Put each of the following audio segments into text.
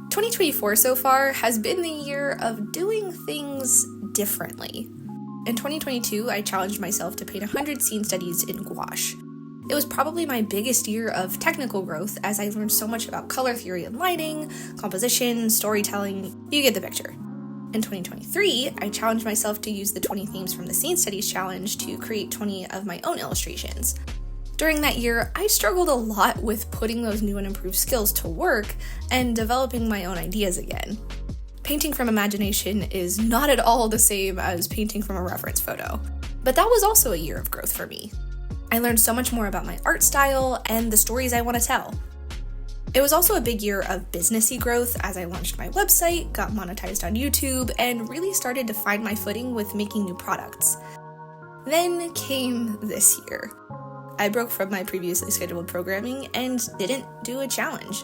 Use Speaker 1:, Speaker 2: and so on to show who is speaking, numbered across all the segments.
Speaker 1: 2024 so far has been the year of doing things differently. In 2022, I challenged myself to paint 100 scene studies in gouache. It was probably my biggest year of technical growth as I learned so much about color theory and lighting, composition, storytelling, you get the picture. In 2023, I challenged myself to use the 20 themes from the Scene Studies Challenge to create 20 of my own illustrations. During that year, I struggled a lot with putting those new and improved skills to work and developing my own ideas again. Painting from imagination is not at all the same as painting from a reference photo, but that was also a year of growth for me. I learned so much more about my art style and the stories I want to tell. It was also a big year of businessy growth as I launched my website, got monetized on YouTube, and really started to find my footing with making new products. Then came this year. I broke from my previously scheduled programming and didn't do a challenge.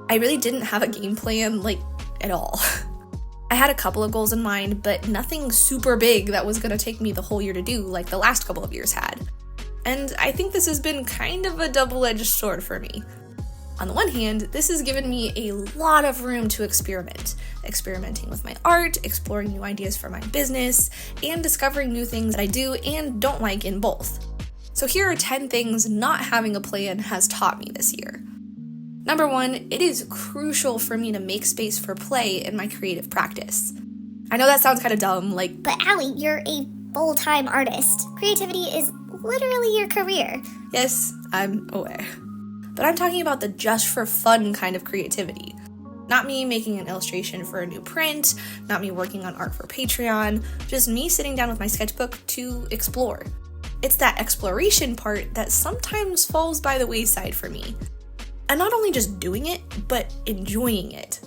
Speaker 1: I really didn't have a game plan, at all. I had a couple of goals in mind, but nothing super big that was going to take me the whole year to do like the last couple of years had. And I think this has been kind of a double-edged sword for me. On the one hand, this has given me a lot of room to experimenting with my art, exploring new ideas for my business, and discovering new things that I do and don't like in both. So here are 10 things not having a plan has taught me this year. Number 1, it is crucial for me to make space for play in my creative practice. I know that sounds kind of dumb,
Speaker 2: But Allie, you're a full-time artist. Creativity is literally your career.
Speaker 1: Yes, I'm aware. But I'm talking about the just for fun kind of creativity. Not me making an illustration for a new print, not me working on art for Patreon, just me sitting down with my sketchbook to explore. It's that exploration part that sometimes falls by the wayside for me. And not only just doing it, but enjoying it.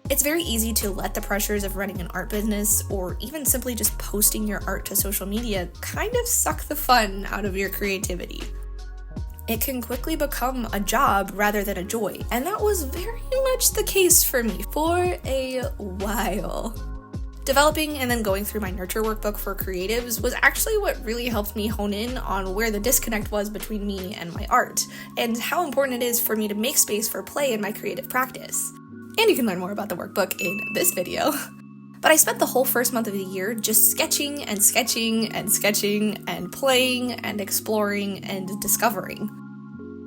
Speaker 1: It's very easy to let the pressures of running an art business or even simply just posting your art to social media kind of suck the fun out of your creativity. It can quickly become a job rather than a joy, and that was very much the case for me for a while. Developing and then going through my nurture workbook for creatives was actually what really helped me hone in on where the disconnect was between me and my art, and how important it is for me to make space for play in my creative practice. And you can learn more about the workbook in this video. But I spent the whole first month of the year just sketching and sketching and sketching and playing and exploring and discovering.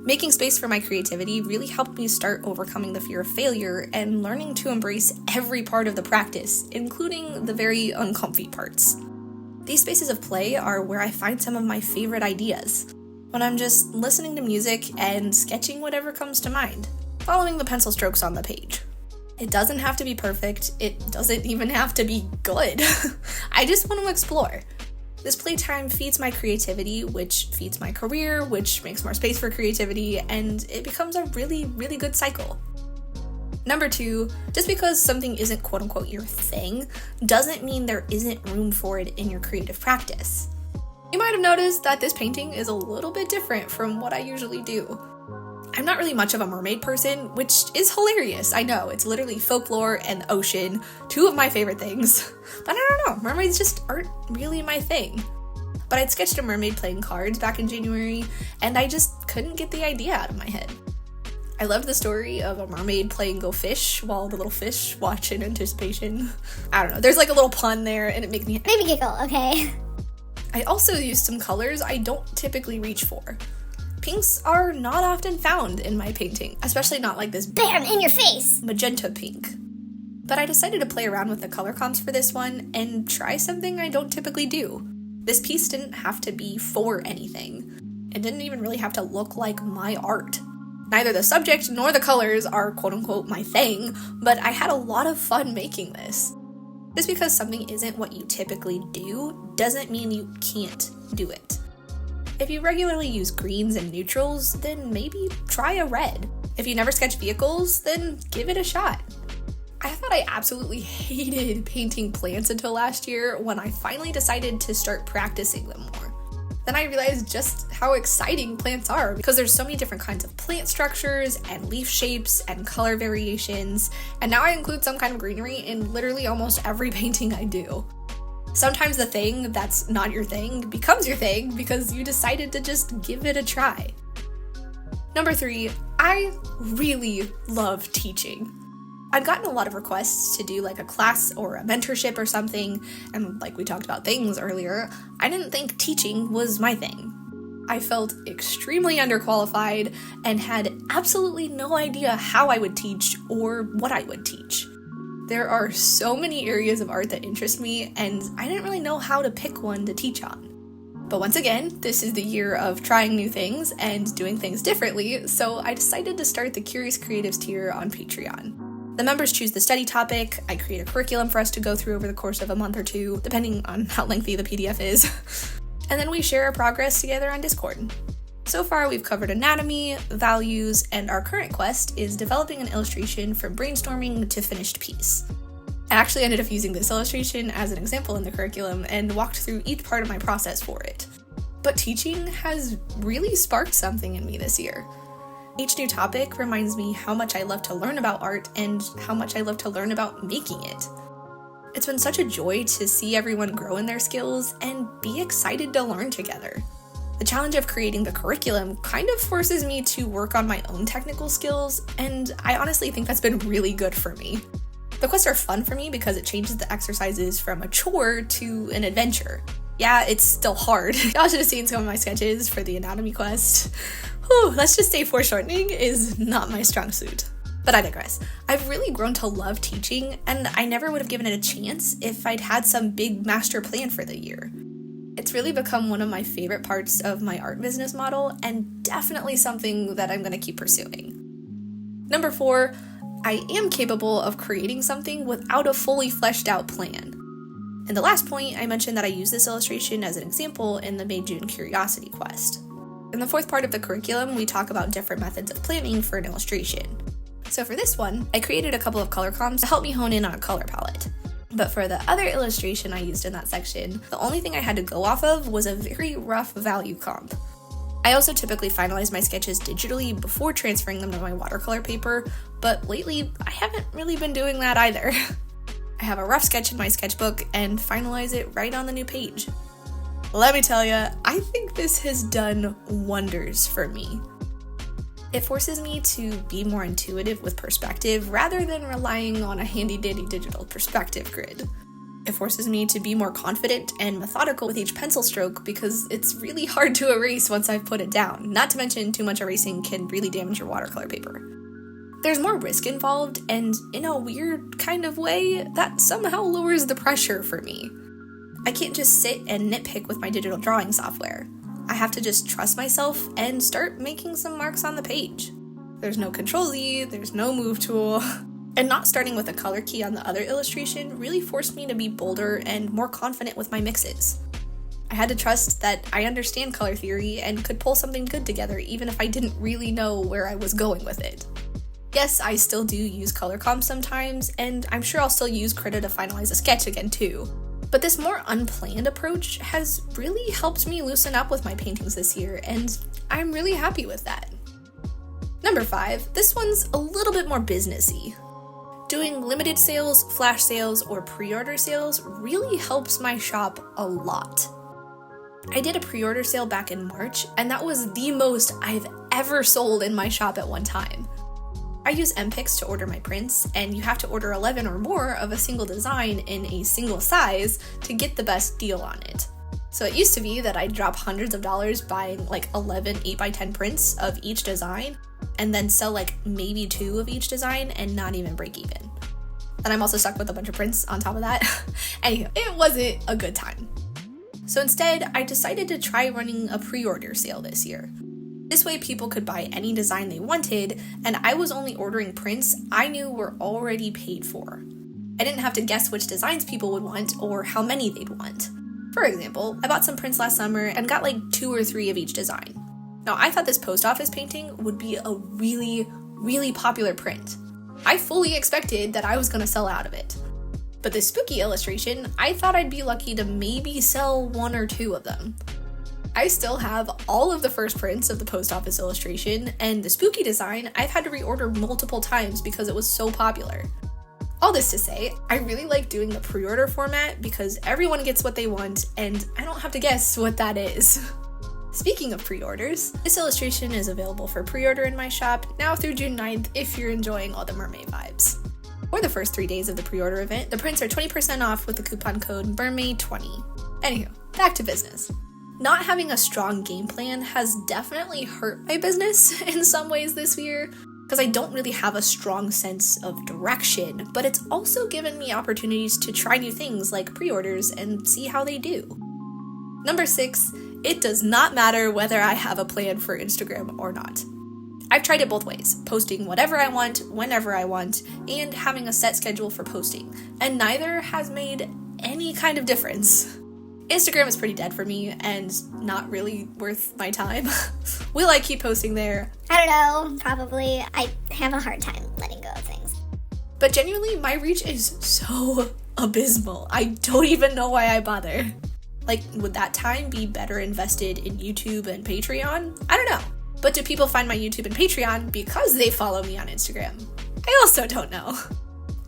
Speaker 1: Making space for my creativity really helped me start overcoming the fear of failure and learning to embrace every part of the practice, including the very uncomfy parts. These spaces of play are where I find some of my favorite ideas, when I'm just listening to music and sketching whatever comes to mind, following the pencil strokes on the page. It doesn't have to be perfect, it doesn't even have to be good. I just want to explore. This playtime feeds my creativity, which feeds my career, which makes more space for creativity, and it becomes a really, really good cycle. Number 2, just because something isn't quote-unquote your thing, doesn't mean there isn't room for it in your creative practice. You might have noticed that this painting is a little bit different from what I usually do. I'm not really much of a mermaid person, which is hilarious. I know, it's literally folklore and ocean, 2 of my favorite things. But I don't know, mermaids just aren't really my thing. But I'd sketched a mermaid playing cards back in January, and I just couldn't get the idea out of my head. I loved the story of a mermaid playing Go Fish while the little fish watch in anticipation. I don't know, there's a little pun there, and it made me
Speaker 2: giggle, okay?
Speaker 1: I also used some colors I don't typically reach for. Pinks are not often found in my painting, especially not like this
Speaker 2: BAM! In your face!
Speaker 1: Magenta pink. But I decided to play around with the color comps for this one and try something I don't typically do. This piece didn't have to be for anything. It didn't even really have to look like my art. Neither the subject nor the colors are quote-unquote my thing, but I had a lot of fun making this. Just because something isn't what you typically do doesn't mean you can't do it. If you regularly use greens and neutrals, then maybe try a red. If you never sketch vehicles, then give it a shot. I thought I absolutely hated painting plants until last year when I finally decided to start practicing them more. Then I realized just how exciting plants are because there's so many different kinds of plant structures and leaf shapes and color variations, and now I include some kind of greenery in literally almost every painting I do. Sometimes the thing that's not your thing becomes your thing because you decided to just give it a try. Number 3, I really love teaching. I'd gotten a lot of requests to do like a class or a mentorship or something, and like we talked about things earlier, I didn't think teaching was my thing. I felt extremely underqualified and had absolutely no idea how I would teach or what I would teach. There are so many areas of art that interest me, and I didn't really know how to pick one to teach on. But once again, this is the year of trying new things and doing things differently, so I decided to start the Curious Creatives tier on Patreon. The members choose the study topic, I create a curriculum for us to go through over the course of a month or two, depending on how lengthy the PDF is, and then we share our progress together on Discord. So far, we've covered anatomy, values, and our current quest is developing an illustration from brainstorming to finished piece. I actually ended up using this illustration as an example in the curriculum and walked through each part of my process for it. But teaching has really sparked something in me this year. Each new topic reminds me how much I love to learn about art and how much I love to learn about making it. It's been such a joy to see everyone grow in their skills and be excited to learn together. The challenge of creating the curriculum kind of forces me to work on my own technical skills, and I honestly think that's been really good for me. The quests are fun for me because it changes the exercises from a chore to an adventure. Yeah, it's still hard. Y'all should have seen some of my sketches for the anatomy quest. Whew, let's just say foreshortening is not my strong suit. But I digress. I've really grown to love teaching, and I never would have given it a chance if I'd had some big master plan for the year. It's really become one of my favorite parts of my art business model, and definitely something that I'm going to keep pursuing. Number 4, I am capable of creating something without a fully fleshed out plan. In the last point, I mentioned that I use this illustration as an example in the May-June Curiosity quest. In the 4th part of the curriculum, we talk about different methods of planning for an illustration. So for this one, I created a couple of color comps to help me hone in on a color palette. But for the other illustration I used in that section, the only thing I had to go off of was a very rough value comp. I also typically finalize my sketches digitally before transferring them to my watercolor paper, but lately I haven't really been doing that either. I have a rough sketch in my sketchbook and finalize it right on the new page. Let me tell you, I think this has done wonders for me. It forces me to be more intuitive with perspective rather than relying on a handy-dandy digital perspective grid. It forces me to be more confident and methodical with each pencil stroke because it's really hard to erase once I've put it down, not to mention too much erasing can really damage your watercolor paper. There's more risk involved, and in a weird kind of way, that somehow lowers the pressure for me. I can't just sit and nitpick with my digital drawing software. I have to just trust myself and start making some marks on the page. There's no Control-Z, there's no move tool, and not starting with a color key on the other illustration really forced me to be bolder and more confident with my mixes. I had to trust that I understand color theory and could pull something good together even if I didn't really know where I was going with it. Yes, I still do use color comps sometimes, and I'm sure I'll still use Krita to finalize a sketch again too. But this more unplanned approach has really helped me loosen up with my paintings this year, and I'm really happy with that. Number 5, this one's a little bit more businessy. Doing limited sales, flash sales, or pre-order sales really helps my shop a lot. I did a pre-order sale back in March, and that was the most I've ever sold in my shop at one time. I use MPix to order my prints, and you have to order 11 or more of a single design in a single size to get the best deal on it. So it used to be that I'd drop hundreds of dollars buying like 11 8x10 prints of each design, and then sell like maybe 2 of each design and not even break even. And I'm also stuck with a bunch of prints on top of that. Anywho, it wasn't a good time. So instead, I decided to try running a pre-order sale this year. This way people could buy any design they wanted, and I was only ordering prints I knew were already paid for. I didn't have to guess which designs people would want or how many they'd want. For example, I bought some prints last summer and got like 2 or 3 of each design. Now I thought this post office painting would be a really, really popular print. I fully expected that I was going to sell out of it. But this spooky illustration, I thought I'd be lucky to maybe sell 1 or 2 of them. I still have all of the first prints of the post office illustration, and the spooky design I've had to reorder multiple times because it was so popular. All this to say, I really like doing the pre-order format because everyone gets what they want, and I don't have to guess what that is. Speaking of pre-orders, this illustration is available for pre-order in my shop now through June 9th if you're enjoying all the mermaid vibes. For the first 3 days of the pre-order event, the prints are 20% off with the coupon code BURNMAY20. Anywho, back to business. Not having a strong game plan has definitely hurt my business in some ways this year, because I don't really have a strong sense of direction, but it's also given me opportunities to try new things like pre-orders and see how they do. Number 6, it does not matter whether I have a plan for Instagram or not. I've tried it both ways, posting whatever I want, whenever I want, and having a set schedule for posting, and neither has made any kind of difference. Instagram is pretty dead for me and not really worth my time. Will I keep posting there?
Speaker 2: I don't know, probably. I have a hard time letting go of things.
Speaker 1: But genuinely, my reach is so abysmal. I don't even know why I bother. Like, would that time be better invested in YouTube and Patreon? I don't know. But do people find my YouTube and Patreon because they follow me on Instagram? I also don't know.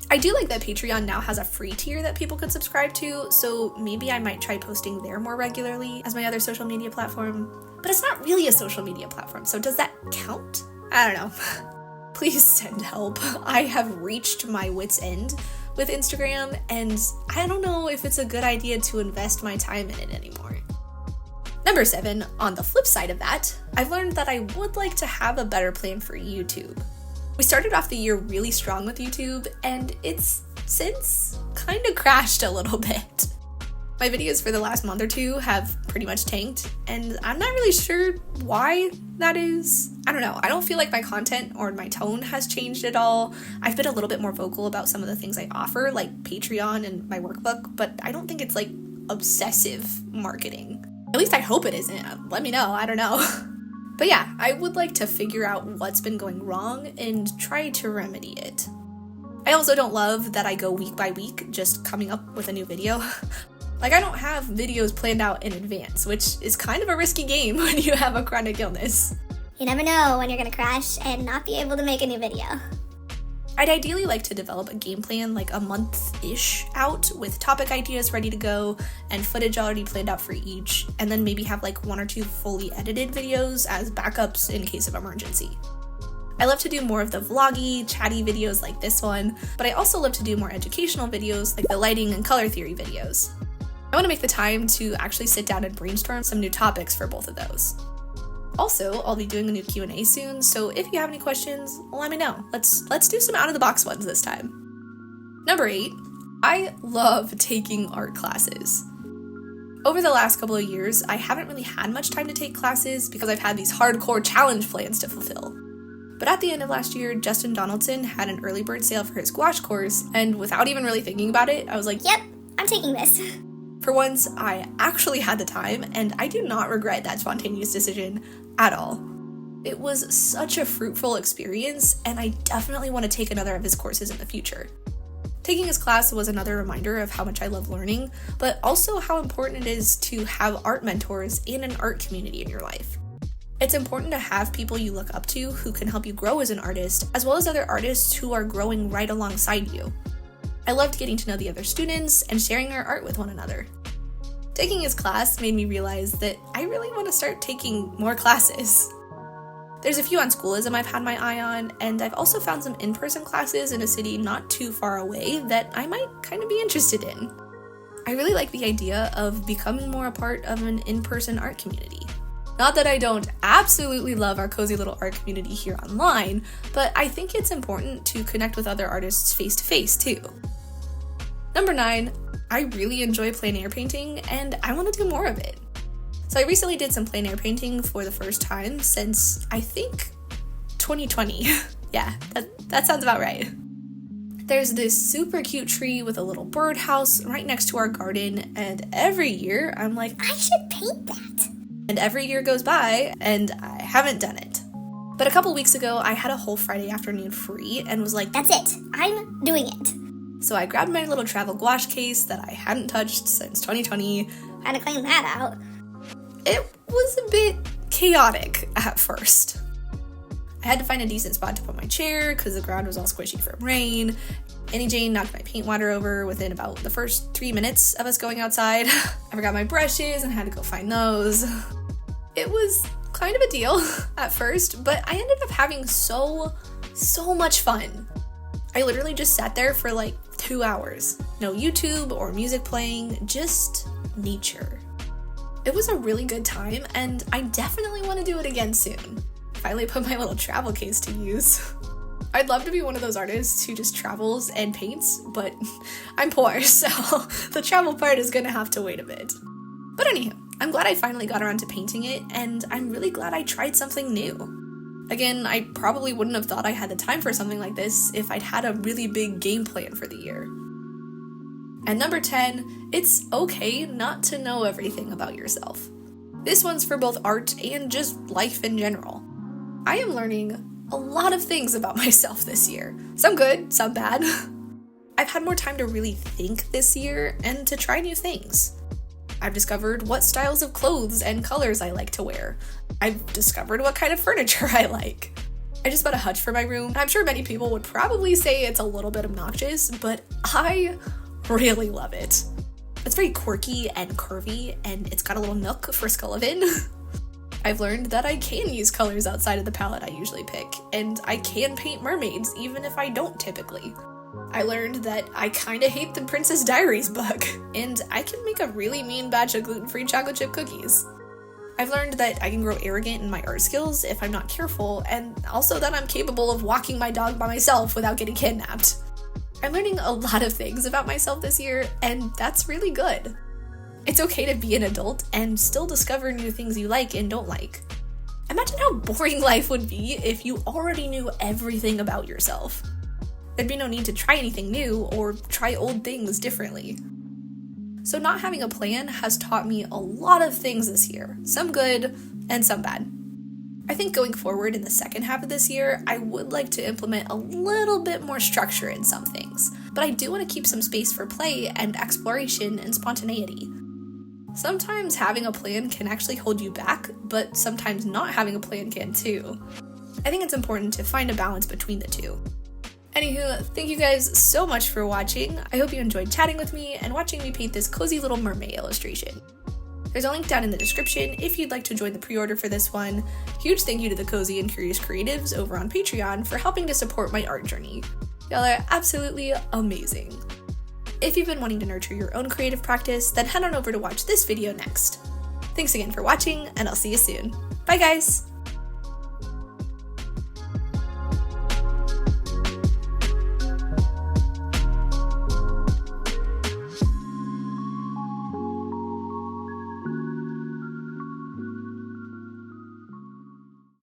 Speaker 1: I do like that Patreon now has a free tier that people could subscribe to, so maybe I might try posting there more regularly as my other social media platform. But it's not really a social media platform, so does that count? I don't know. Please send help. I have reached my wit's end with Instagram, and I don't know if it's a good idea to invest my time in it anymore. Number 7, on the flip side of that, I've learned that I would like to have a better plan for YouTube. We started off the year really strong with YouTube, and it's since kind of crashed a little bit. My videos for the last month or two have pretty much tanked, and I'm not really sure why that is. I don't know. I don't feel like my content or my tone has changed at all. I've been a little bit more vocal about some of the things I offer, like Patreon and my workbook, but I don't think it's like obsessive marketing. At least I hope it isn't. Let me know. I don't know. But yeah, I would like to figure out what's been going wrong and try to remedy it. I also don't love that I go week by week just coming up with a new video. Like, I don't have videos planned out in advance, which is kind of a risky game when you have a chronic illness.
Speaker 2: You never know when you're gonna crash and not be able to make a new video.
Speaker 1: I'd ideally like to develop a game plan like a month-ish out with topic ideas ready to go and footage already planned out for each, and then maybe have like 1 or 2 fully edited videos as backups in case of emergency. I love to do more of the vloggy, chatty videos like this one, but I also love to do more educational videos like the lighting and color theory videos. I want to make the time to actually sit down and brainstorm some new topics for both of those. Also, I'll be doing a new Q&A soon, so if you have any questions, let me know. Let's do some out-of-the-box ones this time. Number 8, I love taking art classes. Over the last couple of years, I haven't really had much time to take classes because I've had these hardcore challenge plans to fulfill. But at the end of last year, Justin Donaldson had an early bird sale for his gouache course, and without even really thinking about it, I was like,
Speaker 2: Yep, I'm taking this.
Speaker 1: For once, I actually had the time, and I do not regret that spontaneous decision at all. It was such a fruitful experience, and I definitely want to take another of his courses in the future. Taking his class was another reminder of how much I love learning, but also how important it is to have art mentors and an art community in your life. It's important to have people you look up to who can help you grow as an artist, as well as other artists who are growing right alongside you. I loved getting to know the other students and sharing our art with one another. Taking his class made me realize that I really want to start taking more classes. There's a few on Schoolism I've had my eye on, and I've also found some in-person classes in a city not too far away that I might kind of be interested in. I really like the idea of becoming more a part of an in-person art community. Not that I don't absolutely love our cozy little art community here online, but I think it's important to connect with other artists face-to-face too. Number 9, I really enjoy plein air painting, and I want to do more of it. So I recently did some plein air painting for the first time since, I think, 2020. Yeah, that sounds about right. There's this super cute tree with a little birdhouse right next to our garden, and every year I'm like,
Speaker 2: I should paint that.
Speaker 1: And every year goes by, and I haven't done it. But a couple weeks ago, I had a whole Friday afternoon free and was like,
Speaker 2: that's it. I'm doing it.
Speaker 1: So I grabbed my little travel gouache case that I hadn't touched since 2020.
Speaker 2: Had to clean that out.
Speaker 1: It was a bit chaotic at first. I had to find a decent spot to put my chair because the ground was all squishy from rain. Annie Jane knocked my paint water over within about the first 3 minutes of us going outside. I forgot my brushes and had to go find those. It was kind of a deal at first, but I ended up having so much fun. I literally just sat there for like 2 hours. No YouTube or music playing, just nature. It was a really good time, and I definitely want to do it again soon. Finally put my little travel case to use. I'd love to be one of those artists who just travels and paints, but I'm poor, so the travel part is gonna have to wait a bit. But anywho, I'm glad I finally got around to painting it, and I'm really glad I tried something new. Again, I probably wouldn't have thought I had the time for something like this if I'd had a really big game plan for the year. And number 10, it's okay not to know everything about yourself. This one's for both art and just life in general. I am learning a lot of things about myself this year. Some good, some bad. I've had more time to really think this year and to try new things. I've discovered what styles of clothes and colors I like to wear. I've discovered what kind of furniture I like. I just bought a hutch for my room. I'm sure many people would probably say it's a little bit obnoxious, but I really love it. It's very quirky and curvy, and it's got a little nook for Scullivin. I've learned that I can use colors outside of the palette I usually pick, and I can paint mermaids even if I don't typically. I learned that I kinda hate the Princess Diaries book, and I can make a really mean batch of gluten-free chocolate chip cookies. I've learned that I can grow arrogant in my art skills if I'm not careful, and also that I'm capable of walking my dog by myself without getting kidnapped. I'm learning a lot of things about myself this year, and that's really good. It's okay to be an adult and still discover new things you like and don't like. Imagine how boring life would be if you already knew everything about yourself. There'd be no need to try anything new or try old things differently. So not having a plan has taught me a lot of things this year, some good and some bad. I think going forward in the second half of this year, I would like to implement a little bit more structure in some things, but I do want to keep some space for play and exploration and spontaneity. Sometimes having a plan can actually hold you back, but sometimes not having a plan can too. I think it's important to find a balance between the two. Anywho, thank you guys so much for watching. I hope you enjoyed chatting with me and watching me paint this cozy little mermaid illustration. There's a link down in the description if you'd like to join the pre-order for this one. Huge thank you to the Cozy and Curious Creatives over on Patreon for helping to support my art journey. Y'all are absolutely amazing. If you've been wanting to nurture your own creative practice, then head on over to watch this video next. Thanks again for watching, and I'll see you soon. Bye guys!